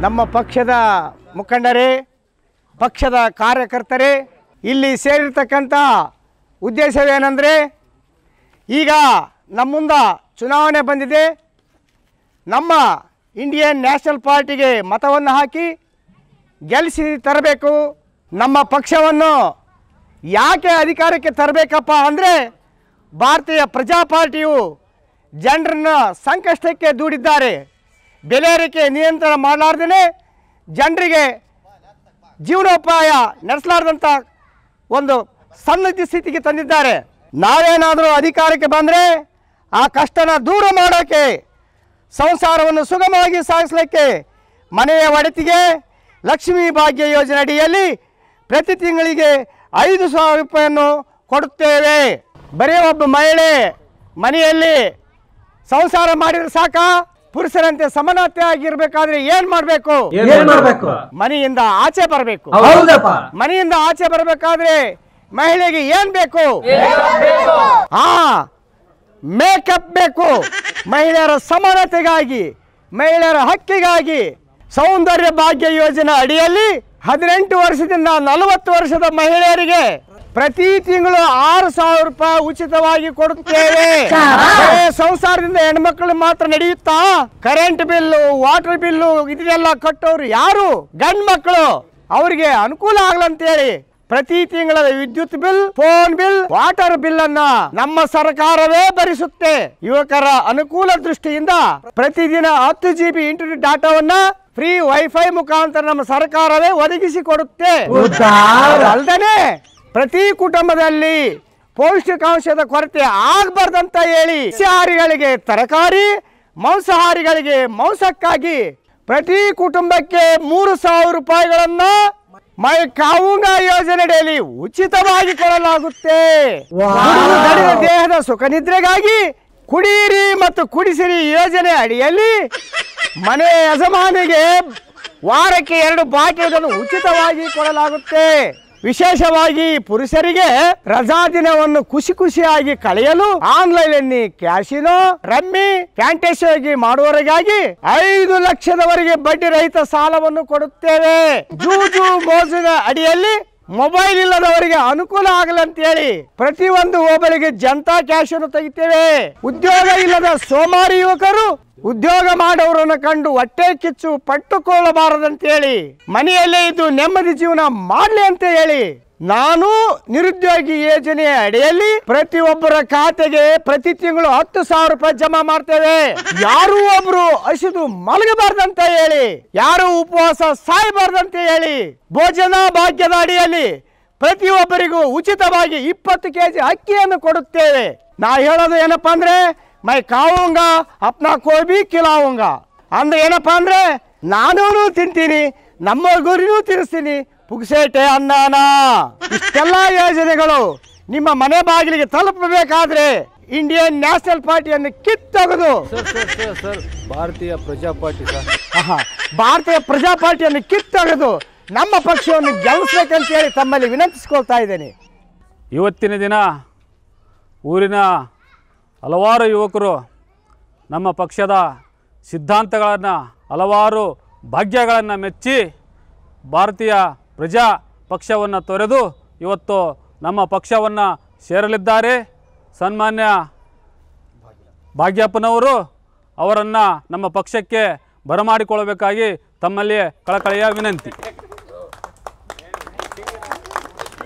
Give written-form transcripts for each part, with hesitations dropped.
ನಮ್ಮ ಪಕ್ಷದ ಮುಖಂಡರೇ, ಪಕ್ಷದ ಕಾರ್ಯಕರ್ತರೇ, ಇಲ್ಲಿ ಸೇರಿರ್ತಕ್ಕಂಥ ಉದ್ದೇಶವೇನೆಂದರೆ, ಈಗ ನಮ್ಮ ಮುಂದೆ ಚುನಾವಣೆ ಬಂದಿದೆ. ನಮ್ಮ ಇಂಡಿಯನ್ ನ್ಯಾಷನಲ್ ಪಾರ್ಟಿಗೆ ಮತವನ್ನು ಹಾಕಿ ಗೆಲ್ಲಿಸಿ ತರಬೇಕು. ನಮ್ಮ ಪಕ್ಷವನ್ನು ಯಾಕೆ ಅಧಿಕಾರಕ್ಕೆ ತರಬೇಕಪ್ಪ ಅಂದರೆ, ಭಾರತೀಯ ಪ್ರಜಾ ಪಾರ್ಟಿಯು ಜನರನ್ನು ಸಂಕಷ್ಟಕ್ಕೆ ದೂಡಿದ್ದಾರೆ. ಬೆಲೆ ಏರಿಕೆ ನಿಯಂತ್ರಣ ಮಾಡಲಾರ್ದೇ ಜನರಿಗೆ ಜೀವನೋಪಾಯ ನಡೆಸಲಾರ್ದಂಥ ಒಂದು ಸನ್ನದ್ಧ ಸ್ಥಿತಿಗೆ ತಂದಿದ್ದಾರೆ. ನಾವೇನಾದರೂ ಅಧಿಕಾರಕ್ಕೆ ಬಂದರೆ ಆ ಕಷ್ಟನ ದೂರ ಮಾಡೋಕ್ಕೆ, ಸಂಸಾರವನ್ನು ಸುಗಮವಾಗಿ ಸಾಗಿಸಲಿಕ್ಕೆ ಮನೆಯ ಒಡತಿಗೆ ಲಕ್ಷ್ಮೀ ಭಾಗ್ಯ ಯೋಜನೆ ಅಡಿಯಲ್ಲಿ ಪ್ರತಿ ತಿಂಗಳಿಗೆ 5,000 ರೂಪಾಯಿಯನ್ನು ಕೊಡುತ್ತೇವೆ. ಬರೀ ಒಬ್ಬ ಮಹಿಳೆ ಮನೆಯಲ್ಲಿ ಸಂಸಾರ ಮಾಡಿದ್ರೆ ಸಾಕ? ಪುರುಷರಂತೆ ಸಮಾನತೆ ಆಗಿರ್ಬೇಕಾದ್ರೆ ಏನ್ ಮಾಡಬೇಕು? ಮನೆಯಿಂದ ಆಚೆ ಬರಬೇಕು. ಮನೆಯಿಂದ ಆಚೆ ಬರಬೇಕಾದ್ರೆ ಮಹಿಳೆಗೆ ಏನ್ ಬೇಕು? ಮೇಕಪ್ ಬೇಕು. ಮಹಿಳೆಯರ ಸಮಾನತೆಗಾಗಿ, ಮಹಿಳೆಯರ ಹಕ್ಕಿಗಾಗಿ ಸೌಂದರ್ಯ ಭಾಗ್ಯ ಯೋಜನೆ ಅಡಿಯಲ್ಲಿ 18 ವರ್ಷದಿಂದ 40 ವರ್ಷದ ಮಹಿಳೆಯರಿಗೆ ಪ್ರತಿ ತಿಂಗಳು 6,000 ರೂಪಾಯಿ ಉಚಿತವಾಗಿ ಕೊಡುತ್ತೇವೆ. ಸಂಸಾರದಿಂದ ಹೆಣ್ಮಕ್ಳು ಮಾತ್ರ ನಡೆಯುತ್ತಾ? ಕರೆಂಟ್ ಬಿಲ್ಲು, ವಾಟರ್ ಬಿಲ್ಲು ಇದನ್ನೆಲ್ಲ ಕಟ್ಟೋರು ಯಾರು? ಗಂಡು ಮಕ್ಕಳು. ಅವರಿಗೆ ಅನುಕೂಲ ಆಗ್ಲಂತೇಳಿ ಪ್ರತಿ ತಿಂಗಳ ವಿದ್ಯುತ್ bill, phone bill, water bill ಅನ್ನ ನಮ್ಮ ಸರ್ಕಾರವೇ ಭರಿಸುತ್ತೆ. ಯುವಕರ ಅನುಕೂಲ ದೃಷ್ಟಿಯಿಂದ ಪ್ರತಿದಿನ 10 GB ಇಂಟರ್ನೆಟ್ ಡಾಟಾವನ್ನ ಫ್ರೀ ವೈಫೈ ಮುಖಾಂತರ ನಮ್ಮ ಸರ್ಕಾರವೇ ಒದಗಿಸಿಕೊಡುತ್ತೆ. ಅಲ್ಲದೆ ಪ್ರತಿ ಕುಟುಂಬದಲ್ಲಿ ಪೌಷ್ಟಿಕಾಂಶದ ಕೊರತೆ ಆಗಬಾರ್ದಂತ ಹೇಳಿ ಸಸ್ಯಾಹಾರಿಗಳಿಗೆ ತರಕಾರಿ, ಮಾಂಸಾಹಾರಿಗಳಿಗೆ ಮಾಂಸಕ್ಕಾಗಿ ಪ್ರತಿ ಕುಟುಂಬಕ್ಕೆ 3,000 ರೂಪಾಯಿಗಳನ್ನ ಮೈ ಕಾವುಂಗ ಯೋಜನೆಯಲ್ಲಿ ಉಚಿತವಾಗಿ ಕೊಡಲಾಗುತ್ತೆ. ದೇಹದ ಸುಖ ನಿದ್ರೆಗಾಗಿ ಕುಡಿಯಿರಿ ಮತ್ತು ಕುಡಿಸಿರಿ ಯೋಜನೆ ಅಡಿಯಲ್ಲಿ ಮನೆ ಯಜಮಾನಿಗೆ ವಾರಕ್ಕೆ 2 ಬಾಟಲಿಗಳನ್ನು ಉಚಿತವಾಗಿ ಕೊಡಲಾಗುತ್ತೆ. ವಿಶೇಷವಾಗಿ ಪುರುಷರಿಗೆ ರಜಾ ದಿನವನ್ನು ಖುಷಿಯಾಗಿ ಕಳೆಯಲು ಆನ್ಲೈನ್ ಕ್ಯಾಸಿನೋ, ರಮ್ಮಿ, ಫ್ಯಾಂಟಸಿ ಮಾಡುವವರಿಗಾಗಿ 5 ಲಕ್ಷದವರೆಗೆ ಬಡ್ಡಿ ರಹಿತ ಸಾಲವನ್ನು ಕೊಡುತ್ತೇವೆ. ಜೂಜು ಮೋಜಿನ ಅಡಿಯಲ್ಲಿ ಮೊಬೈಲ್ ಇಲ್ಲದವರಿಗೆ ಅನುಕೂಲ ಆಗಲಂತೇಳಿ ಪ್ರತಿಯೊಂದು ಹೋಬಳಿಗೆ ಜನತಾ ಕ್ಯಾಶ್ ಅನ್ನು ತೆಗಿತೇವೆ. ಉದ್ಯೋಗ ಇಲ್ಲದ ಸೋಮಾರಿ ಯುವಕರು ಉದ್ಯೋಗ ಮಾಡೋರನ್ನು ಕಂಡು ಹೊಟ್ಟೆ ಕಿಚ್ಚು ಪಟ್ಟುಕೊಳ್ಳಬಾರದಂತೇಳಿ ಮನೆಯಲ್ಲೇ ಇದ್ದು ನೆಮ್ಮದಿ ಜೀವನ ಮಾಡಲಿ ಅಂತ ಹೇಳಿ ನಾನು ನಿರುದ್ಯೋಗಿ ಯೋಜನೆ ಅಡಿಯಲ್ಲಿ ಪ್ರತಿಯೊಬ್ಬರ ಖಾತೆಗೆ ಪ್ರತಿ ತಿಂಗಳು 10,000 ರೂಪಾಯಿ ಜಮಾ ಮಾಡ್ತೇವೆ. ಯಾರು ಒಬ್ರು ಹಸಿದು ಮಲಗಬಾರ್ದಂತ ಹೇಳಿ, ಯಾರು ಉಪವಾಸ ಸಾಯಬಾರ್ದಂತ ಹೇಳಿ ಭೋಜನ ಭಾಗ್ಯದ ಅಡಿಯಲ್ಲಿ ಪ್ರತಿಯೊಬ್ಬರಿಗೂ ಉಚಿತವಾಗಿ 20 kg ಅಕ್ಕಿಯನ್ನು ಕೊಡುತ್ತೇವೆ. ನಾ ಹೇಳೋದು ಏನಪ್ಪಾ ಅಂದ್ರೆ, ಮೈ ಕಾವುಂಗ ಅಪ್ನಾ ಕೋಬಿ ಕಿಲಾವುಂಗ ಅಂದ್ರೆ ಏನಪ್ಪಾ ಅಂದ್ರೆ, ನಾನೂ ತಿಂತೀನಿ, ನಮ್ಮ ಗುರಿನೂ ತಿನ್ನಿಸ್ತೀನಿ, ಪುಗ್ಸೇಟೆ ಅನ್ನನ. ಇಷ್ಟೆಲ್ಲ ಯೋಜನೆಗಳು ನಿಮ್ಮ ಮನೆ ಬಾಗಿಲಿಗೆ ತಲುಪಬೇಕಾದ್ರೆ ಇಂಡಿಯನ್ ನ್ಯಾಷನಲ್ ಪಾರ್ಟಿಯನ್ನು ಕಿತ್ತೊಗೆದು ಭಾರತೀಯ ಪ್ರಜಾ ಪಾರ್ಟಿ ಭಾರತೀಯ ಪ್ರಜಾ ಪಾರ್ಟಿಯನ್ನು ಕಿತ್ತೊಗೆದು ನಮ್ಮ ಪಕ್ಷವನ್ನು ಗೆಲ್ಲಿಸಬೇಕಂತ ಹೇಳಿ ತಮ್ಮಲ್ಲಿ ವಿನಂತಿಸ್ಕೊಳ್ತಾ ಇದ್ದೇನೆ. ಇವತ್ತಿನ ದಿನ ಊರಿನ ಹಲವಾರು ಯುವಕರು ನಮ್ಮ ಪಕ್ಷದ ಸಿದ್ಧಾಂತಗಳನ್ನು, ಹಲವಾರು ಭಾಗ್ಯಗಳನ್ನು ಮೆಚ್ಚಿ ಭಾರತೀಯ ಪ್ರಜಾ ಪಕ್ಷವನ್ನು ತೊರೆದು ಇವತ್ತು ನಮ್ಮ ಪಕ್ಷವನ್ನು ಸೇರಲಿದ್ದಾರೆ. ಸನ್ಮಾನ್ಯ ಭಾಗ್ಯಪ್ಪನವರು ಅವರನ್ನು ನಮ್ಮ ಪಕ್ಷಕ್ಕೆ ಬರಮಾಡಿಕೊಳ್ಳಬೇಕಾಗಿ ತಮ್ಮಲ್ಲಿ ಕಳಕಳಿಯ ವಿನಂತಿ.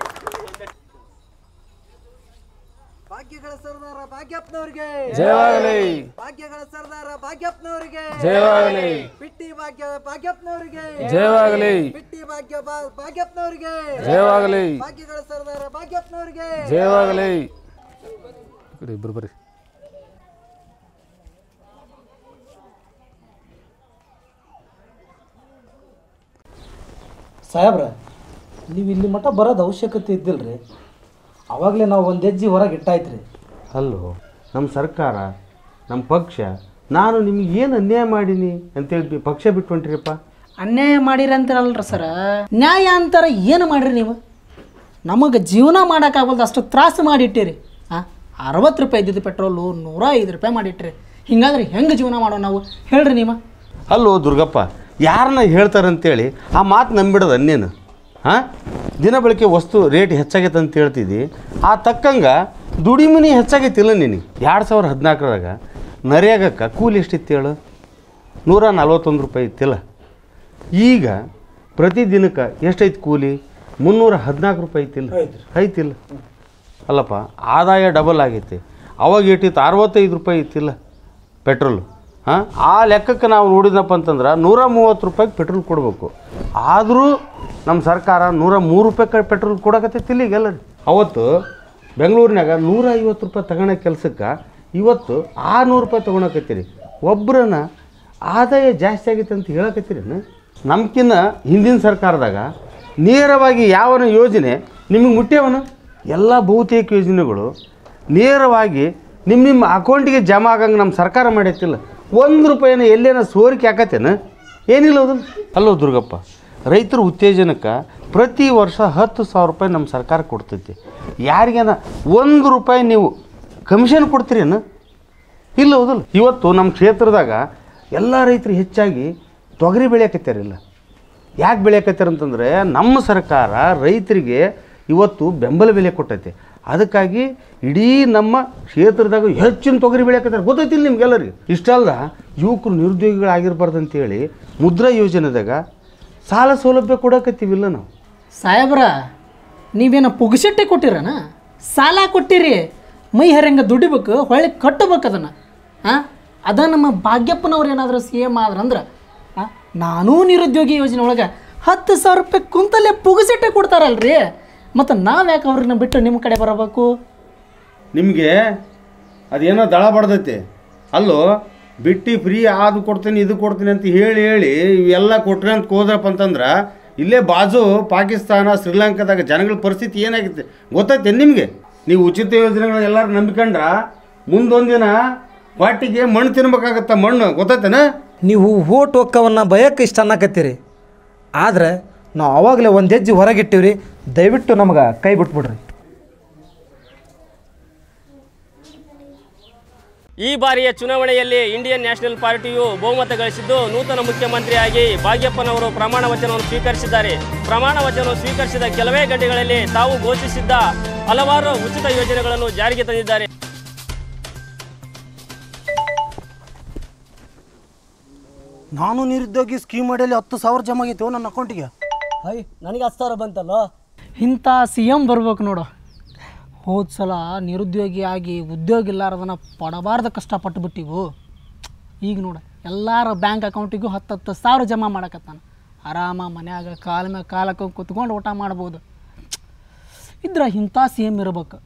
ಭಾಗ್ಯಗಳ ಸರ್ದಾರ ಭಾಗ್ಯಪ್ಪನವರಿಗೆ ಜಯವಾಗಲಿ. ಭಾಗ್ಯಗಳ ಸರ್ದಾರ ಭಾಗ್ಯಪ್ಪನವರಿಗೆ ಜಯವಾಗಲಿ. ಬಿಟ್ಟಿ ಭಾಗ್ಯ ಭಾಗ್ಯಪ್ಪನವರಿಗೆ ಜಯವಾಗಲಿ. ಬಿಟ್ಟಿ ಭಾಗ್ಯ ಭಾಗ್ಯಪ್ಪನವರಿಗೆ ಜಯವಾಗಲಿ. ಭಾಗ್ಯಗಳ ಸರ್ದಾರ ಭಾಗ್ಯಪ್ಪನವರಿಗೆ ಜಯವಾಗಲಿ. ಇಬ್ಬರು ಬರ್ರಿ. ಸಾಹೇಬ್ರ, ನೀವು ಇಲ್ಲಿ ಮಠ ಬರೋದು ಅವಶ್ಯಕತೆ ಇದ್ದಿಲ್ರಿ. ಆವಾಗಲೇ ನಾವು ಒಂದು ಹೆಜ್ಜೆ ಹೊರಗೆ ಇಟ್ಟಾಯ್ತ್ರಿ. ಅಲ್ಲೋ, ನಮ್ಮ ಸರ್ಕಾರ, ನಮ್ಮ ಪಕ್ಷ, ನಾನು ನಿಮ್ಗೆ ಏನು ಅನ್ಯಾಯ ಮಾಡೀನಿ ಅಂತೇಳಿ ಪಕ್ಷ ಬಿಟ್ಟು ಹೊಂಟ್ರಿಪ್ಪ? ಅನ್ಯಾಯ ಮಾಡಿರಂತಾರಲ್ರಿ ಸರ. ನ್ಯಾಯ ಅಂತಾರ ಏನು ಮಾಡಿರಿ ನೀವು? ನಮಗೆ ಜೀವನ ಮಾಡೋಕ್ಕಾಗಲ್ದು ಅಷ್ಟು ತ್ರಾಸು ಮಾಡಿಟ್ಟಿರಿ. 60 ರೂಪಾಯಿ ಇದ್ದಿದ್ದು ಪೆಟ್ರೋಲು 105 ರೂಪಾಯಿ ಮಾಡಿಟ್ರಿ. ಹಿಂಗಾದ್ರೆ ಹೆಂಗೆ ಜೀವನ ಮಾಡೋ ನಾವು ಹೇಳ್ರಿ ನೀವು? ಅಲ್ಲೋ ದುರ್ಗಪ್ಪ, ಯಾರನ್ನ ಹೇಳ್ತಾರಂತೇಳಿ ಆ ಮಾತು ನಂಬಿಡೋದು ಅನ್ನೇನು ಹಾಂ? ದಿನ ಬಳಕೆ ವಸ್ತು ರೇಟ್ ಹೆಚ್ಚಾಗೈತೆ ಅಂತ ಹೇಳ್ತಿದ್ದಿ, ಆ ತಕ್ಕಂಗೆ ದುಡಿಮೆ ಹೆಚ್ಚಾಗೈತಿಲ್ಲ ನಿನಗೆ. 2014 ನರೇಗಕ್ಕೆ ಕೂಲಿ ಎಷ್ಟಿತ್ತು ಹೇಳು? 141 ರೂಪಾಯಿ ಇತ್ತಿಲ್ಲ. ಈಗ ಪ್ರತಿದಿನಕ್ಕೆ ಎಷ್ಟೈತಿ ಕೂಲಿ? 314 ರೂಪಾಯಿ ಐತಿಲ್ಲ ಐತಿಲ್ಲ. ಅಲ್ಲಪ್ಪ, ಆದಾಯ ಡಬಲ್ ಆಗೈತಿ. ಅವಾಗ ಎಷ್ಟಿತ್ತು? 65 ರೂಪಾಯಿ ಇತ್ತಿಲ್ಲ ಪೆಟ್ರೋಲು. ಹಾಂ, ಆ ಲೆಕ್ಕಕ್ಕೆ ನಾವು ನೋಡಿದಪ್ಪ ಅಂತಂದ್ರೆ 130 ರೂಪಾಯಿಗೆ ಪೆಟ್ರೋಲ್ ಕೊಡಬೇಕು. ಆದರೂ ನಮ್ಮ ಸರ್ಕಾರ 103 ರೂಪಾಯಿ ಪೆಟ್ರೋಲ್ ಕೊಡಕತ್ತೈತಿಲ್ಲ ಈಗೆಲ್ಲ. ಅವತ್ತು ಬೆಂಗಳೂರಿನಾಗ 150 ರೂಪಾಯಿ ತಗೊಳ್ಳೋ ಕೆಲಸಕ್ಕೆ ಇವತ್ತು 600 ರೂಪಾಯಿ ತೊಗೊಳಕತ್ತೀರಿ. ಒಬ್ಬರನ್ನ ಆದಾಯ ಜಾಸ್ತಿ ಆಗೈತೆ ಅಂತ ಹೇಳಕತ್ತೀರಿ. ನಮ್ಕಿನ್ನ ಹಿಂದಿನ ಸರ್ಕಾರದಾಗ ನೇರವಾಗಿ ಯಾವನ ಯೋಜನೆ ನಿಮಗೆ ಮುಟ್ಟ್ಯವನು? ಎಲ್ಲ ಬಹುತೇಕ ಯೋಜನೆಗಳು ನೇರವಾಗಿ ನಿಮ್ಮ ಅಕೌಂಟಿಗೆ ಜಮಾ ಆಗಂಗೆ ನಮ್ಮ ಸರ್ಕಾರ ಮಾಡೈತಿಲ್ಲ. 1 ರೂಪಾಯಿನ ಎಲ್ಲೇನ ಸೋರಿಕೆ ಹಾಕತ್ತೇನ? ಏನಿಲ್ಲ ಅದು. ಅಲ್ಲೋ ದುರ್ಗಪ್ಪ, ರೈತರ ಉತ್ತೇಜನಕ್ಕೆ ಪ್ರತಿ ವರ್ಷ 10,000 ರೂಪಾಯಿ ನಮ್ಮ ಸರ್ಕಾರ ಕೊಡ್ತೈತಿ. ಯಾರಿಗೇನ 1 ರೂಪಾಯಿ ನೀವು ಕಮಿಷನ್ ಕೊಡ್ತೀರೇನು? ಇಲ್ಲ ಹೌದಲ್ಲ. ಇವತ್ತು ನಮ್ಮ ಕ್ಷೇತ್ರದಾಗ ಎಲ್ಲ ರೈತರು ಹೆಚ್ಚಾಗಿ ತೊಗರಿ ಬೆಳೆಯಕತ್ತಾರಿಲ್ಲ. ಯಾಕೆ ಬೆಳೆಯಕತ್ತಾರಂತಂದರೆ ನಮ್ಮ ಸರ್ಕಾರ ರೈತರಿಗೆ ಇವತ್ತು ಬೆಂಬಲ ಬೆಲೆ ಕೊಟ್ಟೈತೆ. ಅದಕ್ಕಾಗಿ ಇಡೀ ನಮ್ಮ ಕ್ಷೇತ್ರದಾಗ ಹೆಚ್ಚಿನ ತೊಗರಿ ಬೆಳೆಯಕತ್ತಾರೆ. ಗೊತ್ತೈತಿಲ್ಲ ನಿಮ್ಗೆಲ್ಲರಿಗೆ. ಇಷ್ಟಲ್ಲ, ಯುವಕರು ನಿರುದ್ಯೋಗಿಗಳಾಗಿರ್ಬಾರ್ದು ಅಂತೇಳಿ ಮುದ್ರಾ ಯೋಜನೆದಾಗ ಸಾಲ ಸೌಲಭ್ಯ ಕೊಡಕತ್ತೀವಿಲ್ಲ ನಾವು. ಸಾಹೇಬ್ರ, ನೀವೇನು ಪುಗಸಟ್ಟೆ ಕೊಟ್ಟಿರನ? ಸಾಲ ಕೊಟ್ಟಿರಿ, ಮೈ ಹರಂಗ ದುಡಿಬೇಕು, ಹೊಳ್ಳಿ ಕಟ್ಟಬೇಕು ಅದನ್ನು. ಹಾಂ, ಅದ ನಮ್ಮ ಭಾಗ್ಯಪ್ಪನವ್ರು ಏನಾದರೂ CM ಆದ್ರಂದ್ರೆ ನಾನೂ ನಿರುದ್ಯೋಗಿ ಯೋಜನೆ ಒಳಗೆ 10,000 ರೂಪಾಯಿ ಕುಂತಲ್ಲೇ ಪುಗಸಟ್ಟೆ ಕೊಡ್ತಾರಲ್ರಿ. ಮತ್ತು ನಾವು ಯಾಕೆ ಅವ್ರನ್ನ ಬಿಟ್ಟು ನಿಮ್ಮ ಕಡೆ ಬರಬೇಕು? ನಿಮಗೆ ಅದೇನೋ ದಳ ಬಡ್ದೈತೆ ಅಲ್ಲೋ. ಬಿಟ್ಟು ಫ್ರೀ ಅದು ಕೊಡ್ತೀನಿ ಇದು ಕೊಡ್ತೀನಿ ಅಂತ ಹೇಳಿ ಇವೆಲ್ಲ ಕೊಟ್ರಂತ ಹೋದ್ರಪ್ಪ ಅಂತಂದ್ರೆ ಇಲ್ಲೇ ಬಾಜು ಪಾಕಿಸ್ತಾನ ಶ್ರೀಲಂಕಾದಾಗ ಜನಗಳ ಪರಿಸ್ಥಿತಿ ಏನಾಗುತ್ತೆ ಗೊತ್ತೈತೆ ನಿಮಗೆ? ನೀವು ಉಚಿತ ಯೋಜನೆಗಳನ್ನ ಎಲ್ಲರೂ ನಂಬಿಕೊಂಡ್ರೆ ಮುಂದೊಂದಿನ ಪಾರ್ಟಿಗೆ ಮಣ್ಣು ತಿನ್ಬೇಕಾಗತ್ತ. ಮಣ್ಣು ಗೊತ್ತೈತೇನ? ನೀವು ಓಟ್ ಒಕ್ಕವನ್ನು ಬಯಕ್ಕೆ ಇಷ್ಟ ಅನ್ನಕತ್ತೀರಿ. ಆದರೆ ನಾವು ಆವಾಗಲೇ ಒಂದು ಹೆಜ್ಜೆ ಹೊರಗಿಟ್ಟಿವ್ರಿ. ದಯವಿಟ್ಟು ನಮ್ಗೆ ಕೈ ಬಿಟ್ಬಿಡ್ರಿ. ಈ ಬಾರಿಯ ಚುನಾವಣೆಯಲ್ಲಿ ಇಂಡಿಯನ್ ನ್ಯಾಷನಲ್ ಪಾರ್ಟಿಯು ಬಹುಮತ ಗಳಿಸಿದ್ದು ನೂತನ ಮುಖ್ಯಮಂತ್ರಿಯಾಗಿ ಭಾಗ್ಯಪ್ಪನವರು ಪ್ರಮಾಣ ವಚನವನ್ನು ಸ್ವೀಕರಿಸಿದ್ದಾರೆ. ಪ್ರಮಾಣ ವಚನ ಸ್ವೀಕರಿಸಿದ ಕೆಲವೇ ಗಂಟೆಗಳಲ್ಲಿ ತಾವು ಘೋಷಿಸಿದ್ದ ಹಲವಾರು ಉಚಿತ ಯೋಜನೆಗಳನ್ನು ಜಾರಿಗೆ ತಂದಿದ್ದಾರೆ. ನಾನು ನಿರುದ್ಯೋಗಿ ಸ್ಕೀಮ್ ಅಡಿಯಲ್ಲಿ 10,000 ಜಮಾ ಆಗೈತೆ ನನ್ನ ಅಕೌಂಟಿಗೆ. ನನಗೆ 10,000 ಬಂತಲ್ಲ. ಇಂಥ CM ಬರ್ಬೇಕು ನೋಡು. ಹೋದ ಸಲ ನಿರುದ್ಯೋಗಿ ಆಗಿ ಉದ್ಯೋಗ ಇಲ್ಲಾರದನ್ನ ಪಡಬಾರ್ದು ಕಷ್ಟಪಟ್ಟು ಬಿಟ್ಟಿವು. ಈಗ ನೋಡು, ಎಲ್ಲರ ಬ್ಯಾಂಕ್ ಅಕೌಂಟಿಗೂ 10,000 ಜಮಾ ಮಾಡಕತ್ತಾನ. ಆರಾಮ ಮನ್ಯಾಗ ಕಾಲ ಮೇಲೆ ಕಾಲಕ್ಕೆ ಕುತ್ಕೊಂಡು ಊಟ ಮಾಡ್ಬೋದು. ಇದ್ರೆ ಇಂಥ CM ಇರ್ಬೇಕು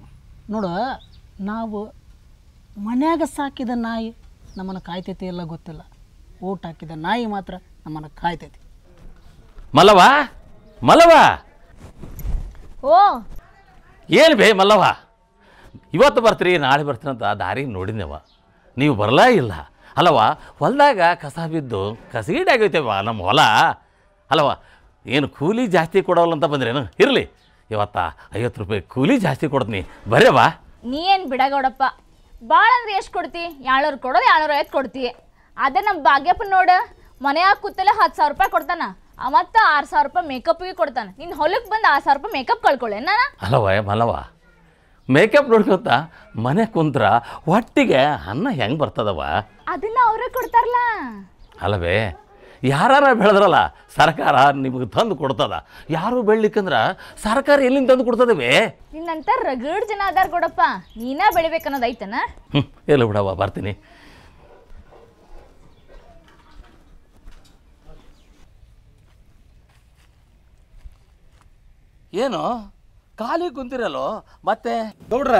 ನೋಡು. ನಾವು ಮನ್ಯಾಗ ಸಾಕಿದ ನಾಯಿ ನಮ್ಮನ್ನು ಕಾಯ್ತೈತಿ ಎಲ್ಲ ಗೊತ್ತಿಲ್ಲ, ಊಟ ಹಾಕಿದ ನಾಯಿ ಮಾತ್ರ ನಮ್ಮನ್ನು ಕಾಯ್ತೈತಿ. ಮಲ್ಲವ ಮಲ್ಲವ, ಓ ಏನು ಬೇ ಮಲ್ಲವ, ಇವತ್ತು ಬರ್ತೀರಿ ನಾಳೆ ಬರ್ತೀರಿ ಅಂತ ದಾರಿ ನೋಡಿದ್ನೇವ, ನೀವು ಬರಲೇ ಇಲ್ಲ ಅಲ್ಲವ. ಹೊಲದಾಗ ಕಸ ಬಿದ್ದು ಕಸಗೀಡಾಗೈತೆವ ನಮ್ಮ ಹೊಲ ಅಲ್ಲವ. ಏನು ಕೂಲಿ ಜಾಸ್ತಿ ಕೊಡೋಲ್ಲ ಅಂತ ಬಂದ್ರೇನು? ಇರಲಿ, ಇವತ್ತ 50 ರೂಪಾಯಿ ಕೂಲಿ ಜಾಸ್ತಿ ಕೊಡ್ತೀನಿ, ಬರೇವಾ. ನೀ ಏನು ಬಿಡಗೌಡಪ್ಪ, ಭಾಳ ಅಂದ್ರೆ ಎಷ್ಟು ಕೊಡ್ತಿ? 200 ಕೊಡೋದು 250 ಕೊಡ್ತಿ. ಅದೇ ನಮ್ಮ ಭಾಗ್ಯಪ್ಪನ ನೋಡು, ಮನೆಯಾಗ ಕೂತಲ್ಲೇ 10,000 ರೂಪಾಯಿ ಕೊಡ್ತಾನ, ಮತ್ತು 6,000 ರೂಪಾಯಿ ಮೇಕಪ್ಗೆ ಕೊಡ್ತಾನೆ. ನಿನ್ನ ಹೊಲಕ್ಕೆ ಬಂದು 6,000 ರೂಪಾಯಿ ಮೇಕಪ್ ಕಳ್ಕೊಳ್ಳೆ ನಾನು. ಅಲ್ಲವ ಮಲ್ಲವ, ಮೇಕಪ್ ನೋಡ್ಕೊತ ಮನೆ ಕುಂತ್ರ ಒಟ್ಟಿಗೆ ಅನ್ನ ಹೆಂಗೆ ಬರ್ತದವ? ಅದನ್ನ ಅವರೇ ಕೊಡ್ತಾರಲ್ಲ. ಅಲ್ಲವೇ, ಯಾರ ಬೆಳೆದ್ರಲ್ಲ ಸರ್ಕಾರ ನಿಮಗೆ ತಂದು ಕೊಡ್ತದ. ಯಾರು ಬೆಳಿಲಿಕ್ಕಂದ್ರೆ ಸರ್ಕಾರ ಎಲ್ಲಿಂದ ತಂದು ಕೊಡ್ತದವೇ? ನಿನ್ನಂತ ರಗಡ್ ಜನ ಅದಾರ ಗೌಡಪ್ಪ, ನೀನ ಬೆಳಿಬೇಕನ್ನೋದು ಐತನ. ಎಲ್ಲ ಬಿಡವ, ಬರ್ತೀನಿ. ಏನು ಖಾಲಿ ಕುಂತಿರಲ್ಲೋ ಮತ್ತೆ? ಗೌಡ್ರ,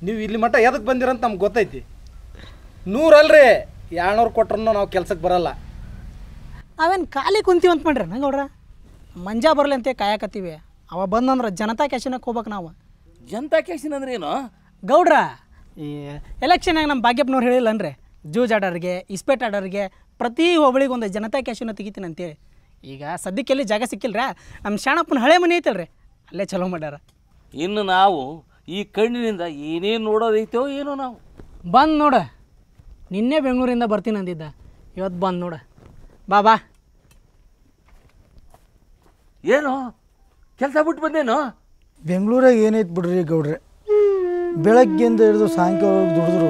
ನೀವು ಇಲ್ಲಿ ಮಟ್ಟ ಎದಕ್ಕೆ ಬಂದಿರಂತ ನಮ್ಗೆ ಗೊತ್ತೈತಿ. 100 ಅಲ್ರಿ, 200 ಕೊಟ್ರೂ ನಾವು ಕೆಲ್ಸಕ್ಕೆ ಬರಲ್ಲ. ನಾವೇನು ಖಾಲಿ ಕುಂತೀವಿ ಅಂತ ಮಾಡ್ರಿ ಗೌಡ್ರ? ಮಂಜಾ ಬರಲಿ ಅಂತ ಕಾಯಕತ್ತೀವಿ. ಅವ ಬಂದಂದ್ರೆ ಜನತಾ ಕ್ಯಾಶಿನಕ್ಕೆ ಹೋಗ್ಬೇಕು ನಾವು. ಜನತಾ ಕ್ಯಾಶಿನ್ ಅಂದ್ರೆ ಏನು ಗೌಡ್ರ? ಈ ಎಲೆಕ್ಷನ್ನಾಗ ನಮ್ಮ ಭಾಗ್ಯಪ್ಪನವ್ರು ಹೇಳಿಲ್ಲನ್ರಿ, ಜೂಜ್ ಆಡೋರಿಗೆ ಇಸ್ಪೇಟ್ ಆಡೋರಿಗೆ ಪ್ರತಿ ಹೋಬಳಿಗೆ ಒಂದು ಜನತಾ ಕ್ಯಾಶಿನ ತೆಗಿತೀನಿ ಅಂತೇಳಿ. ಈಗ ಸದ್ಯಕ್ಕೆ ಎಲ್ಲಿ ಜಾಗ ಸಿಕ್ಕಿಲ್ರ, ನಮ್ಮ ಶಾಣಪ್ಪನ ಹಳೆ ಮನೆ ಐತಲ್ರಿ, ಅಲ್ಲೇ ಚಲೋ ಮಾಡ್ಯಾರ. ಇನ್ನು ನಾವು ಈ ಕಣ್ಣಿನಿಂದ ಏನೇನು ನೋಡೋದೈತೋ ಏನೋ. ನಾವು ಬಂದು ನೋಡ, ನಿನ್ನೆ ಬೆಂಗಳೂರಿಂದ ಬರ್ತೀನಿ ಅಂದಿದ್ದ, ಇವತ್ತು ಬಂದು ನೋಡ. ಬಾ ಏನು ಕೆಲಸ ಬಿಟ್ಟು ಬಂದೇನು? ಬೆಂಗಳೂರಾಗ ಏನೈತೆ ಬಿಡ್ರಿ ಗೌಡ್ರೆ, ಬೆಳಗ್ಗೆಯಿಂದ ಹಿಡಿದು ಸಾಯಂಕಾಲವರೆಗೆ ದುಡಿದ್ರು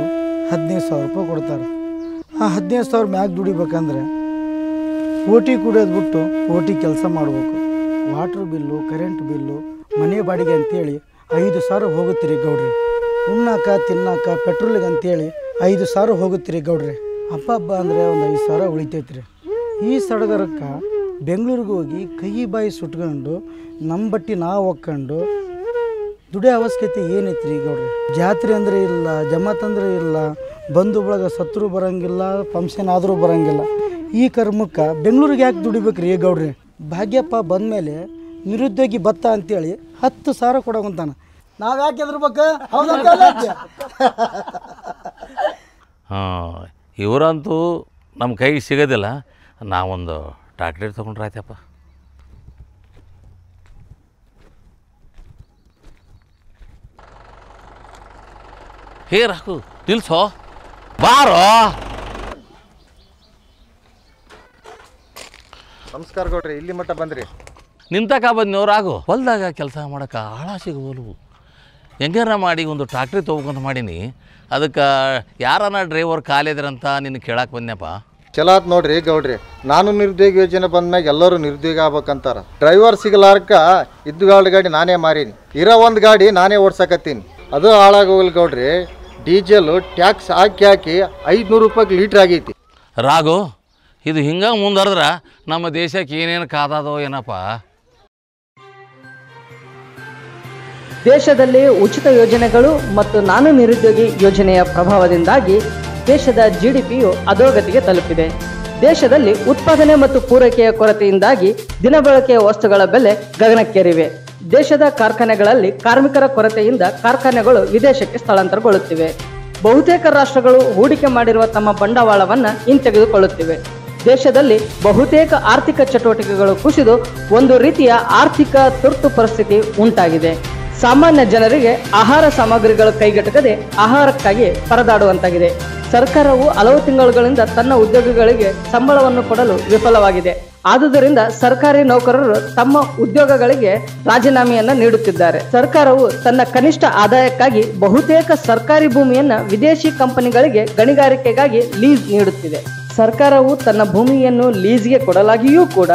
15,000 ರೂಪಾಯಿ ಕೊಡ್ತಾರೆ. ಆ 15,000 ಮ್ಯಾಗ ದುಡಿಬೇಕಂದ್ರೆ ಓಟಿ ಕುಡಿಯೋದು ಬಿಟ್ಟು ಓಟಿ ಕೆಲಸ ಮಾಡಬೇಕು. ವಾಟ್ರ್ ಬಿಲ್ಲು, ಕರೆಂಟ್ ಬಿಲ್ಲು, ಮನೆ ಬಾಡಿಗೆ ಅಂತೇಳಿ 5,000 ಹೋಗುತ್ತೀರಿ ಗೌಡ್ರಿ. ಉಣ್ಣಾಕ ತಿನ್ನಾಕ ಪೆಟ್ರೋಲಿಗೆ ಅಂತೇಳಿ 5,000 ಹೋಗುತ್ತೀರಿ ಗೌಡ್ರಿ. ಹಬ್ಬ ಅಂದರೆ ಒಂದು 5,000 ಉಳಿತೈತ್ರಿ. ಈ ಸಡಗರಕ್ಕೆ ಬೆಂಗಳೂರಿಗೆ ಹೋಗಿ ಕೈ ಬಾಯಿ ಸುಟ್ಕೊಂಡು ನಮ್ಮ ಬಟ್ಟೆ ನಾವು ಒಕ್ಕೊಂಡು ದುಡಿಯೋ ಅವಶ್ಯಕತೆ ಏನೈತ್ರಿ ಗೌಡ್ರಿ? ಜಾತ್ರೆ ಅಂದರೆ ಇಲ್ಲ, ಜಮಾತ್ ಅಂದರೆ ಇಲ್ಲ, ಬಂಧು ಬಳಗ ಸತ್ರು ಬರೋಂಗಿಲ್ಲ, ಫಂಕ್ಷನ್ ಆದರೂ ಬರೋಂಗಿಲ್ಲ. ಈ ಕರ್ಮಕ್ಕೆ ಬೆಂಗಳೂರಿಗೆ ಯಾಕೆ ದುಡಿಬೇಕ್ರಿ ಗೌಡ್ರಿ? ಭಾಗ್ಯಪ್ಪ ಬಂದಮೇಲೆ ನಿರುದ್ಯೋಗಿ ಭತ್ತ ಅಂತೇಳಿ 10,000 ಕೊಡೋಂತಾನ. ನಾವು ಯಾಕೆ ಎದ್ರಬೇಕು? ಹಾಂ, ಇವರಂತೂ ನಮ್ಮ ಕೈಗೆ ಸಿಗೋದಿಲ್ಲ. ನಾವೊಂದು ಟ್ರಾಕ್ಟರ್ ತೊಗೊಂಡ್ರೆ ಆಯ್ತಪ್ಪ. ಹೇ ರಾಕು, ನಿಲ್ಸೋ, ಬಾರೋ. ನಮಸ್ಕಾರ ಗೌಡ್ರಿ, ಇಲ್ಲಿ ಮಟ್ಟ ಬಂದ್ರಿ? ನಿಂತಕ ಬಂದ್ನೋ ರಾಗು. ಹೊಲ್ದಾಗ ಕೆಲಸ ಮಾಡೋಕೆ ಆಳ ಸಿಗವಲ್ವು. ಹೆಂಗಾರ ಮಾಡಿ ಒಂದು ಟ್ರಾಕ್ಟ್ರಿ ತೊಗೋಬೇಕಂತ ಮಾಡೀನಿ. ಅದಕ್ಕೆ ಯಾರನ್ನ ಡ್ರೈವರ್ ಖಾಲಿದ್ರಂತ ನಿನ್ನ ಕೇಳಕ್ಕೆ ಬಂದ್ನಪ್ಪ. ಚಲೋ ಆತ್ ನೋಡ್ರಿ ಗೌಡ್ರಿ, ನಾನು ನಿರುದ್ಯೋಗ ಯೋಜನೆ ಬಂದ್ಮ್ಯಾಗ ಎಲ್ಲರೂ ನಿರುದ್ಯೋಗ ಆಗ್ಬೇಕಂತಾರ. ಡ್ರೈವರ್ ಸಿಗಲಾರ್ಕ ಇದ್ದು ಗಾಡಿ ನಾನೇ ಮಾರೀನಿ. ಇರೋ ಒಂದು ಗಾಡಿ ನಾನೇ ಓಡ್ಸಕತ್ತೀನಿ. ಅದು ಹಾಳಾಗೋಗಲ್ ಗೌಡ್ರಿ. ಡೀಸೆಲ್ ಟ್ಯಾಕ್ಸ್ ಹಾಕಿ 500 ರೂಪಾಯಿಗೆ ಲೀಟ್ರ್ ಆಗೈತಿ. ರಾಗು, ಇದು ಹಿಂಗೆ ಮುಂದರ್ದ್ರೆ ನಮ್ಮ ದೇಶಕ್ಕೆ ಏನೇನು ಕಾದದೋ ಏನಪ್ಪ. ದೇಶದಲ್ಲಿ ಉಚಿತ ಯೋಜನೆಗಳು ಮತ್ತು ನಾನು ನಿರುದ್ಯೋಗಿ ಯೋಜನೆಯ ಪ್ರಭಾವದಿಂದಾಗಿ ದೇಶದ GDPಯು ಅಧೋಗತಿಗೆ ತಲುಪಿದೆ. ದೇಶದಲ್ಲಿ ಉತ್ಪಾದನೆ ಮತ್ತು ಪೂರೈಕೆಯ ಕೊರತೆಯಿಂದಾಗಿ ದಿನಬಳಕೆಯ ವಸ್ತುಗಳ ಬೆಲೆ ಗಗನಕ್ಕೇರಿವೆ. ದೇಶದ ಕಾರ್ಖಾನೆಗಳಲ್ಲಿ ಕಾರ್ಮಿಕರ ಕೊರತೆಯಿಂದ ಕಾರ್ಖಾನೆಗಳು ವಿದೇಶಕ್ಕೆ ಸ್ಥಳಾಂತರಗೊಳ್ಳುತ್ತಿವೆ. ಬಹುತೇಕ ರಾಷ್ಟ್ರಗಳು ಹೂಡಿಕೆ ಮಾಡಿರುವ ತಮ್ಮ ಬಂಡವಾಳವನ್ನು ಹಿಂತೆಗೆದುಕೊಳ್ಳುತ್ತಿವೆ. ದೇಶದಲ್ಲಿ ಬಹುತೇಕ ಆರ್ಥಿಕ ಚಟುವಟಿಕೆಗಳು ಕುಸಿದು ಒಂದು ರೀತಿಯ ಆರ್ಥಿಕ ತುರ್ತು ಪರಿಸ್ಥಿತಿ ಉಂಟಾಗಿದೆ. ಸಾಮಾನ್ಯ ಜನರಿಗೆ ಆಹಾರ ಸಾಮಗ್ರಿಗಳು ಕೈಗೆಟಕದೆ ಆಹಾರಕ್ಕಾಗಿ ಪರದಾಡುವಂತಾಗಿದೆ. ಸರ್ಕಾರವು ಹಲವು ತಿಂಗಳುಗಳಿಂದ ತನ್ನ ಉದ್ಯೋಗಿಗಳಿಗೆ ಸಂಬಳವನ್ನು ಕೊಡಲು ವಿಫಲವಾಗಿದೆ. ಆದುದರಿಂದ ಸರ್ಕಾರಿ ನೌಕರರು ತಮ್ಮ ಉದ್ಯೋಗಗಳಿಗೆ ರಾಜೀನಾಮೆಯನ್ನ ನೀಡುತ್ತಿದ್ದಾರೆ. ಸರ್ಕಾರವು ತನ್ನ ಕನಿಷ್ಠ ಆದಾಯಕ್ಕಾಗಿ ಬಹುತೇಕ ಸರ್ಕಾರಿ ಭೂಮಿಯನ್ನ ವಿದೇಶಿ ಕಂಪನಿಗಳಿಗೆ ಗಣಿಗಾರಿಕೆಗಾಗಿ ಲೀಸ್ ನೀಡುತ್ತಿದೆ. ಸರ್ಕಾರವು ತನ್ನ ಭೂಮಿಯನ್ನು ಲೀಸ್ಗೆ ಕೊಡಲಾಗಿಯೂ ಕೂಡ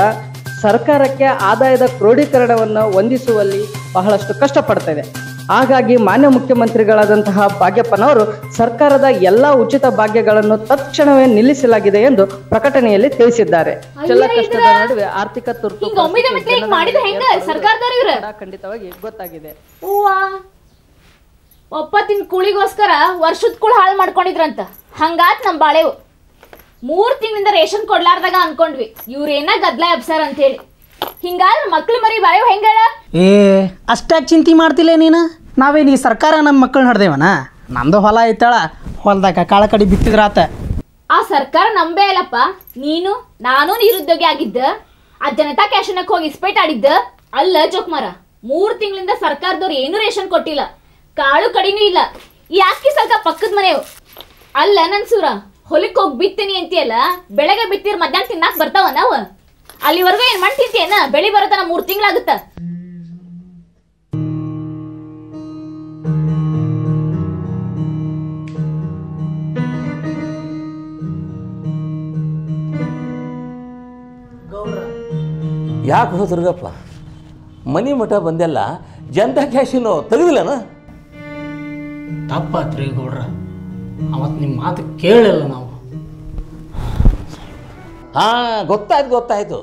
ಸರ್ಕಾರಕ್ಕೆ ಆದಾಯದ ಕ್ರೋಢೀಕರಣವನ್ನು ಹೊಂದಿಸುವಲ್ಲಿ ಬಹಳಷ್ಟು ಕಷ್ಟಪಡ್ತಾ ಇದೆ. ಹಾಗಾಗಿ ಮಾನ್ಯ ಮುಖ್ಯಮಂತ್ರಿಗಳಾದಂತಹ ಭಾಗ್ಯಪ್ಪನವರು ಸರ್ಕಾರದ ಎಲ್ಲ ಉಚಿತ ಭಾಗ್ಯಗಳನ್ನು ತಕ್ಷಣವೇ ನಿಲ್ಲಿಸಲಾಗಿದೆ ಎಂದು ಪ್ರಕಟಣೆಯಲ್ಲಿ ತಿಳಿಸಿದ್ದಾರೆ. ಕೆಲ ಕಷ್ಟದ ನಡುವೆ ಆರ್ಥಿಕ ತುರ್ತು ಖಂಡಿತವಾಗಿ ಗೊತ್ತಾಗಿದೆ. ಒಪ್ಪತ್ತಿನ ಕೂಳಿಗೋಸ್ಕರ ವರ್ಷದ ಕೂಳು ಹಾಳು ಮಾಡ್ಕೊಂಡಿದ್ರಂತ. ಹಂಗಾತ್ ನಮ್ ಬಾಳೆವು 3 ತಿಂಗಳಿಂದ ರೇಷನ್ ಕೊಡ್ಲಾರ್ದಾಗ ಅನ್ಕೊಂಡ್ವಿ ಇವ್ರೇನ ಗದ್ಲ ಎಬ್ಸಾರ ಅಂತ ಹೇಳಿ. ಹಿಂಗಾದ್ರೆ ಮಕ್ಳು ಮರಿ ಬಾಳೆವು ಹೆಂಗಳ? ಅಷ್ಟಾಗಿ ಚಿಂತೆ ಮಾಡ್ತಿಲ್ಲ ನೀನು. ನಾವೇನು ಈ ಸರ್ಕಾರ ನಮ್ಮ ಮಕ್ಕಳು ನಡ್ದೇವನ? ನಮ್ದು ಹೊಲ ಐತಳ, ಹೊಲದಾಗ ಕಾಳ ಕಡಿ ಬಿತ್ತಿದ್ರಾತ. ಆ ಸರ್ಕಾರ ನಂಬೇ ಇಲ್ಲಪ್ಪ. ನೀನು ನಾನು ನಿರುದ್ಯೋಗಿ ಆಗಿದ್ದ, ಆ ಜನತಾ ಕ್ಯಾಶನಕ್ಕೆ ಹೋಗಿ ಇಸ್ಪೇಟ್ ಆಡಿದ್ದ ಅಲ್ಲ ಜೋಕ್ಮಾರ. 3 ತಿಂಗಳಿಂದ ಸರ್ಕಾರದವ್ರು ಏನು ರೇಷನ್ ಕೊಟ್ಟಿಲ್ಲ, ಕಾಳು ಕಡಿನೂ ಇಲ್ಲ. ಯಾಕೆ ಸ್ವಲ್ಪ ಪಕ್ಕದ ಮನೆಯವು ಅಲ್ಲ ನನ್ಸೂರ ಹೊಲಕ್ಕೆ ಹೋಗಿ ಬಿತ್ತೀನಿ ಅಂತೀಯಲ್ಲ, ಬೆಳಗ್ಗೆ ಬಿತ್ತಿರ್ ಮಧ್ಯಾಹ್ನ ತಿನ್ನಾಕ್ ಬರ್ತಾವ ನಾವು. ಅಲ್ಲಿವರೆಗೂ ಏನ್ ಮಾಡಿ ತಿಂತೀಯನ? ಬೆಳಿ ಬರೋತನ 3 ತಿಂಗಳಾಗುತ್ತ. ಯಾಕೆ ಹೋದ್ರಗಪ್ಪ? ಮನಿ ಮಠ ಬಂದೆಲ್ಲ ಜನತಾ ಕ್ಯಾಶಿನೋ ತೆಗೆದಿಲ್ಲನ? ತಪ್ಪಾತ್ರಿ ಗೌಡ್ರ, ಅವತ್ತು ನಿಮ್ಮ ಮಾತು ಕೇಳಿಲ್ಲ ನಾವು. ಹಾಂ, ಗೊತ್ತಾಯ್ತು.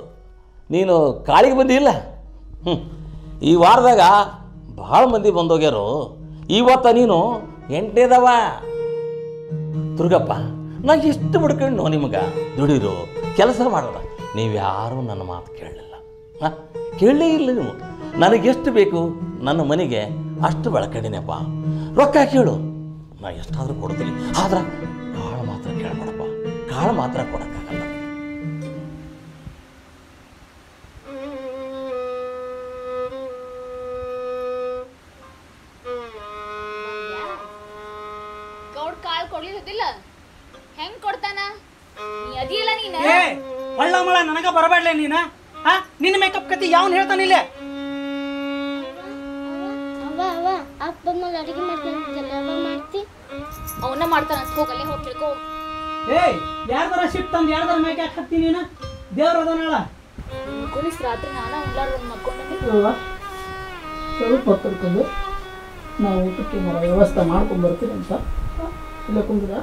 ನೀನು ಕಾಳಿಗೆ ಬಂದಿಲ್ಲ. ಈ ವಾರದಾಗ ಭಾಳ ಮಂದಿ ಬಂದೋಗ್ಯಾರು. ಇವತ್ತು ನೀನು 8ನೇದವ. ದುರ್ಗಪ್ಪ, ನಾ ಎಷ್ಟು ಬಿಡ್ಕೊಂಡು ನಿಮ್ಗೆ ದುಡಿರು ಕೆಲಸ ಮಾಡೋದ. ನೀವು ಯಾರೂ ನನ್ನ ಮಾತು ಕೇಳಲಿಲ್ಲ. ಹಾಂ, ಕೇಳಲೇ ಇಲ್ಲ ನೀವು. ನನಗೆಷ್ಟು ಬೇಕು ನನ್ನ ಮನೆಗೆ ಅಷ್ಟು ಬೆಳಕಡಿನಪ್ಪ. ರೊಕ್ಕ ಕೇಳು, ನಾ ಎಷ್ಟಾದರೂ ಕೊಡ್ತೀನಿ. ಆದ್ರೆ ಕಾಳು ಮಾತ್ರ ಕೇಳಬೇಡಪ್ಪ. ಕಾಳು ಮಾತ್ರ ಕೊಡೋಕ್ಕಾಗಲ್ಲ. ಗೌಡ್ ಕಾಳು ಕೊಡ್ಲಿಲ್ಲ, ಹೆಂಗ್ ಕೊಡ್ತಾನ? ನೀ ಅದಿಯಲ್ಲ ನೀನ. ಒಳ್ಳ ಮಳ ನನಗ ಬರಬೇಡ್ಲೆ ನೀನ. ನಿನ್ನ ಮೇಕಪ್ ಕತಿ ಯಾವನ್ ಹೇಳ್ತಾನಿಲ್ಲ? ಅಡುಗೆ ಮಾಡ್ತಿ ಅವನ್ನ ಮಾಡ್ತಾನ ಹೋಗಲ್ಲೇ ಹೋಗಿ ತಿಳ್ಕೊ. ಏಯ್ ಯಾರ್ದಾರ ಶಿಫ್ಟ್ ತಂದು ಯಾರ್ದಾರ ಮೇಕೆ ಹಾಕತ್ತಿ ನೀನು? ದೇವ್ರ ಅದನಲ್ಲ ಕುಣಿಸ್ ರಾತ್ರಿ ನಾನ ಉಳ್ಳಾರ ಒಂದು ಮಕ್ಕೊಂಡೆ. ಸ್ವಲ್ಪ ಹೊತ್ತಿರ್ಕೊಂಡು ನಾವು ಊಟಕ್ಕೆ ಬರೋ ವ್ಯವಸ್ಥೆ ಮಾಡ್ಕೊಂಡು ಬರ್ತೀವಿ ಅಂತ ಇಲ್ಲ ಕುಂದ್ರ.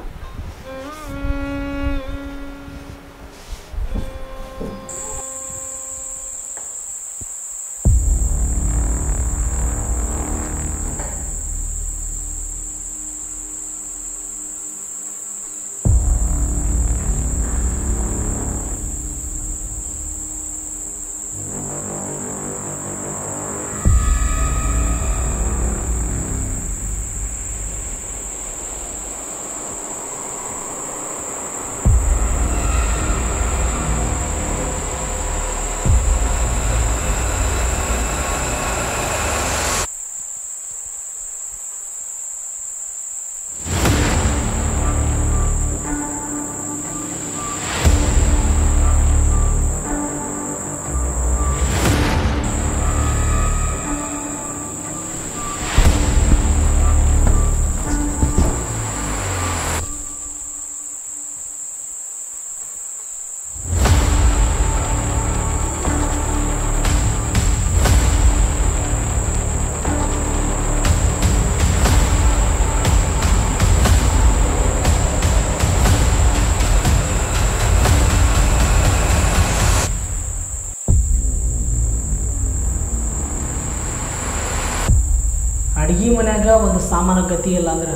ಅಡುಗೆ ಮನ್ಯಾಗ ಒಂದು ಸಾಮಾನು ಗತಿ ಇಲ್ಲ ಅಂದ್ರೆ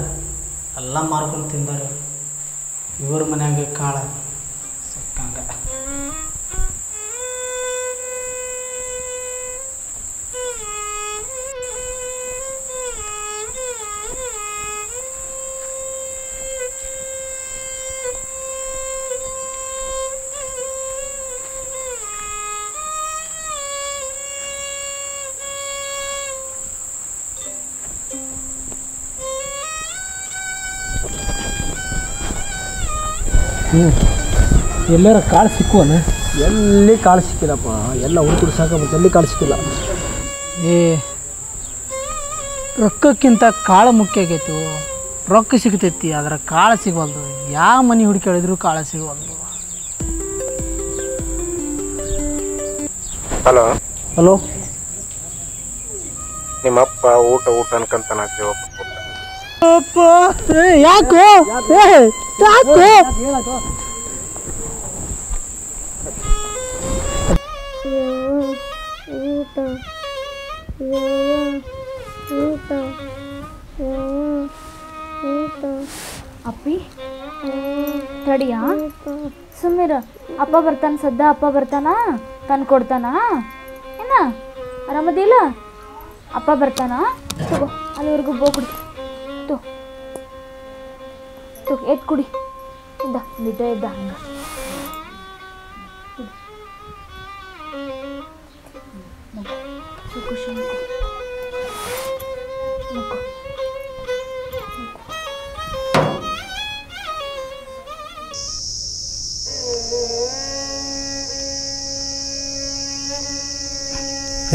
ಎಲ್ಲ ಮಾರ್ಕೊಂಡು ತಿಂದಾರೆ. ಇವ್ರ ಮನ್ಯಾಗ ಕಾಳ ಸಿಕ್ಕಂಗ. ಎಲ್ಲಾರ ಕಾಳು ಸಿಕ್ಕುವನ? ಎಲ್ಲಿ ಕಾಳು ಸಿಕ್ಕಿಲ್ಲಪ್ಪ, ಎಲ್ಲ ಹುಡುಕರು ಸಾಕಪ್ಪ, ಎಲ್ಲಿ ಕಾಳು ಸಿಕ್ಕಿಲ್ಲ. ಏ ರೊಕ್ಕಕ್ಕಿಂತ ಕಾಳು ಮುಖ್ಯ ಆಗೈತಿ. ರೊಕ್ಕ ಸಿಗ್ತೈತಿ ಆದ್ರೆ ಕಾಳು ಸಿಗೋಲ್ದು. ಯಾವ ಮನೆ ಹುಡುಕಿಳಿದ್ರು ಕಾಳು ಸಿಗೋಲ್ದು. ಹಲೋ ಹಲೋ, ನಿಮ್ಮಪ್ಪ ಊಟ ಅನ್ಕಂತಾನ ಜವಾಬ್ ಯಾಕೋ ಯಾಕೋ ಅಪ್ಪಿ ತಡಿಯಾ ಸುಮ್ಮೀರ. ಅಪ್ಪ ಬರ್ತಾನ ಸದ್ದ, ಅಪ್ಪ ಬರ್ತಾನ ತಂದು ಕೊಡ್ತಾನ. ಏನ ಆರಾಮದಿಲ್ಲ? ಅಪ್ಪ ಬರ್ತಾನ, ತಗೋ ಅಲ್ಲಿವರೆಗೂ ಬೋಗುಡಿ ತೋ ಎತ್ ಕುಡಿ. ಇದ್ದ ನಿದ್ದೆ ಇದ್ದ ಹಂಗ ಖುಷಿ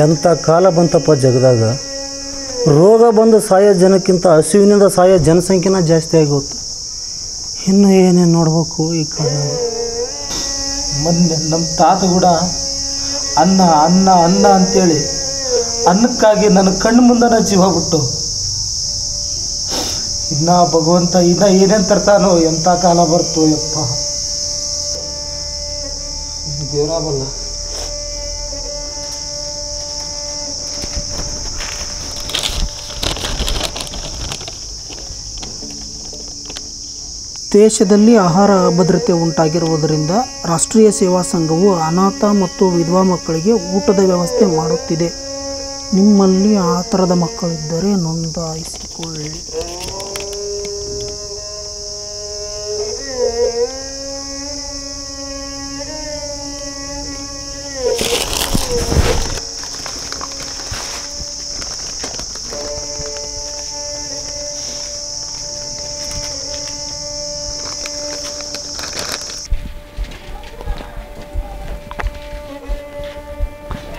ಎಂಥ ಕಾಲ ಬಂತಪ್ಪ ಜಗದಾಗ. ರೋಗ ಬಂದು ಸಾಯೋ ಜನಕ್ಕಿಂತ ಹಸಿವಿನಿಂದ ಸಾಯೋ ಜನಸಂಖ್ಯೆನ ಜಾಸ್ತಿ ಆಗಿ ಹೋಯ್ತು. ಇನ್ನು ಏನೇನು ನೋಡ್ಬೇಕು ಈ ಕಾಲ. ಮೊನ್ನೆ ನಮ್ಮ ತಾತ ಕೂಡ ಅನ್ನ ಅನ್ನ ಅನ್ನ ಅಂತೇಳಿ ಅನ್ನಕ್ಕಾಗಿ ನನ್ನ ಕಣ್ಣು ಮುಂದನ ಜೀವ ಬಿಟ್ಟು. ಇನ್ನ ಭಗವಂತ ಇನ್ನ ಏನೇನು ತರ್ತಾನೋ, ಎಂಥ ಕಾಲ ಬರ್ತು ಯಪ್ಪ ದೇವರಾಬಲ್ಲ. ದೇಶದಲ್ಲಿ ಆಹಾರ ಅಭದ್ರತೆ ಉಂಟಾಗಿರುವುದರಿಂದ ರಾಷ್ಟ್ರೀಯ ಸೇವಾ ಸಂಘವು ಅನಾಥ ಮತ್ತು ವಿಧವಾ ಮಕ್ಕಳಿಗೆ ಊಟದ ವ್ಯವಸ್ಥೆ ಮಾಡುತ್ತಿದೆ. ನಿಮ್ಮಲ್ಲಿ ಆ ಥರದ ಮಕ್ಕಳಿದ್ದರೆ ನೋಂದಾಯಿಸಿಕೊಳ್ಳಿ.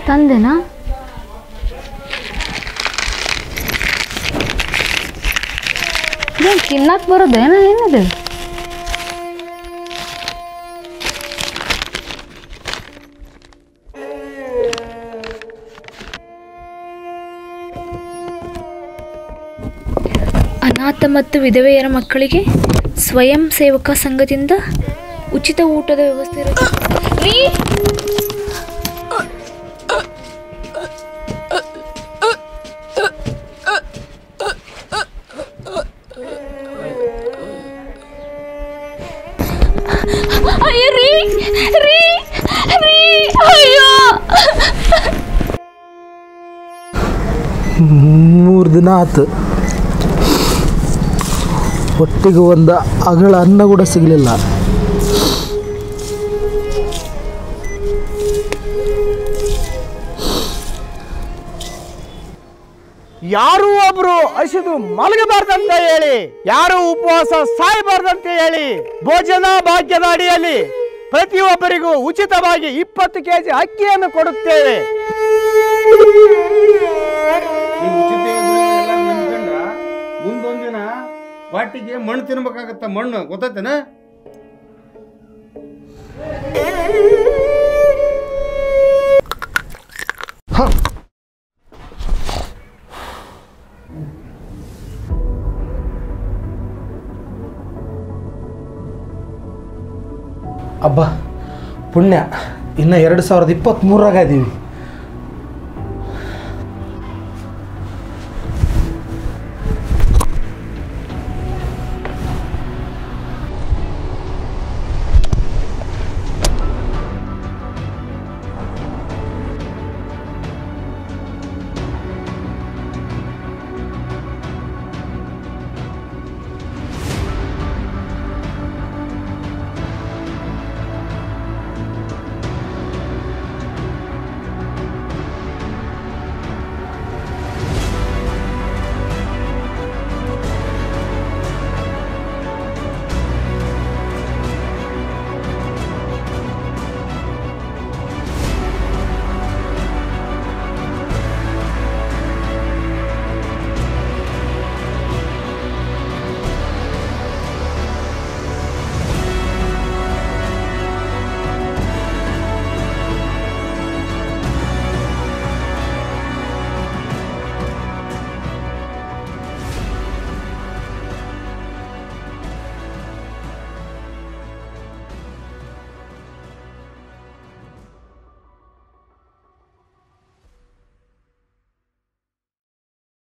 ತಂದೆನಾ? ಇದೇನು ತಿನ್ನಕ್ಕೆ ಬರೋದೇನ ಏನಿದೆ? ಅನಾಥ ಮತ್ತು ವಿಧವೆಯರ ಮಕ್ಕಳಿಗೆ ಸ್ವಯಂ ಸೇವಕ ಸಂಘದಿಂದ ಉಚಿತ ಊಟದ ವ್ಯವಸ್ಥೆ ಇರುತ್ತೆ. ಮೂರು ದಿನ ಆತು, ಒಟ್ಟಿಗೆ ಒಂದು ಅಗಳ ಅನ್ನ ಕೂಡ ಸಿಗಲಿಲ್ಲ. ಯಾರು ಒಬ್ರು ಹಸಿದು ಮಲಗಬಾರ್ದಂತ ಹೇಳಿ, ಯಾರು ಉಪವಾಸ ಸಾಯಬಾರ್ದಂತ ಹೇಳಿ ಭೋಜನ ಭಾಗ್ಯದ ಅಡಿಯಲ್ಲಿ ಪ್ರತಿಯೊಬ್ಬರಿಗೂ ಉಚಿತವಾಗಿ 20 ಕೆಜಿ ಅಕ್ಕಿಯನ್ನು ಕೊಡುತ್ತೇವೆ. ಮುಂದೊಂದಿನ ವಾಟಿಗೆ ಮಣ್ಣು ತಿನ್ಬೇಕಾಗತ್ತ. ಮಣ್ಣು ಗೊತ್ತೇನ? ಅಬ್ಬಾ ಪುಣ್ಯ, ಇನ್ನು 2023 ಇದೀವಿ.